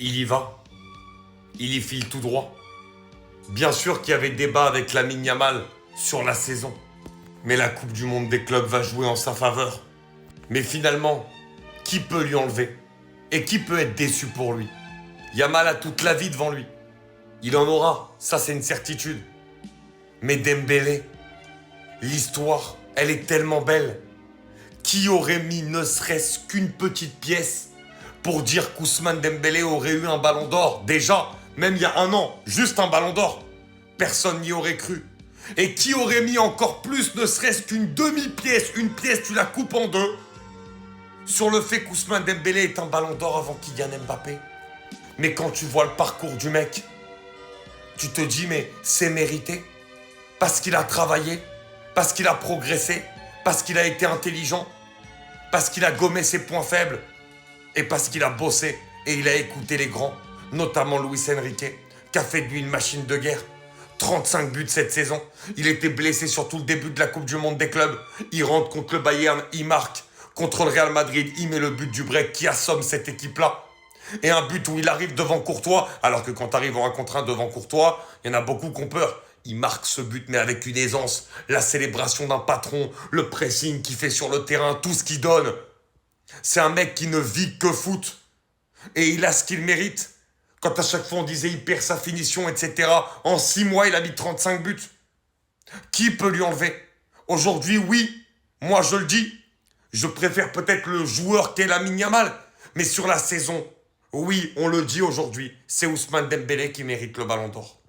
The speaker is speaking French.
Il y va. Il y file tout droit. Bien sûr qu'il y avait débat avec Lamine Yamal sur la saison. Mais la Coupe du Monde des clubs va jouer en sa faveur. Mais finalement, qui peut lui enlever? Et qui peut être déçu pour lui? Yamal a toute la vie devant lui. Il en aura, ça c'est une certitude. Mais Dembélé, l'histoire, elle est tellement belle. Qui aurait mis ne serait-ce qu'une petite pièce pour dire qu'Ousmane Dembélé aurait eu un ballon d'or? Déjà, même il y a un an, juste un ballon d'or. Personne n'y aurait cru. Et qui aurait mis encore plus, ne serait-ce qu'une demi-pièce, une pièce, tu la coupes en deux, sur le fait qu'Ousmane Dembélé est un ballon d'or avant Kylian Mbappé? Mais quand tu vois le parcours du mec, tu te dis mais c'est mérité. Parce qu'il a travaillé, parce qu'il a progressé, parce qu'il a été intelligent, parce qu'il a gommé ses points faibles, et parce qu'il a bossé et il a écouté les grands, notamment Luis Enrique, qui a fait de lui une machine de guerre. 35 buts cette saison. Il était blessé sur tout le début de la Coupe du Monde des clubs. Il rentre contre le Bayern, il marque. Contre le Real Madrid, il met le but du break qui assomme cette équipe-là. Et un but où il arrive devant Courtois, alors que quand tu arrives en 1 contre 1 devant Courtois, il y en a beaucoup qui ont peur. Il marque ce but, mais avec une aisance. La célébration d'un patron, le pressing qu'il fait sur le terrain, tout ce qu'il donne. C'est un mec qui ne vit que foot. Et il a ce qu'il mérite. Quand à chaque fois on disait il perd sa finition, etc. En 6 mois, il a mis 35 buts. Qui peut lui enlever? Aujourd'hui, oui, moi je le dis. Je préfère peut-être le joueur qu'est Lamine Yamal. Mais sur la saison, oui, on le dit aujourd'hui, c'est Ousmane Dembélé qui mérite le ballon d'or.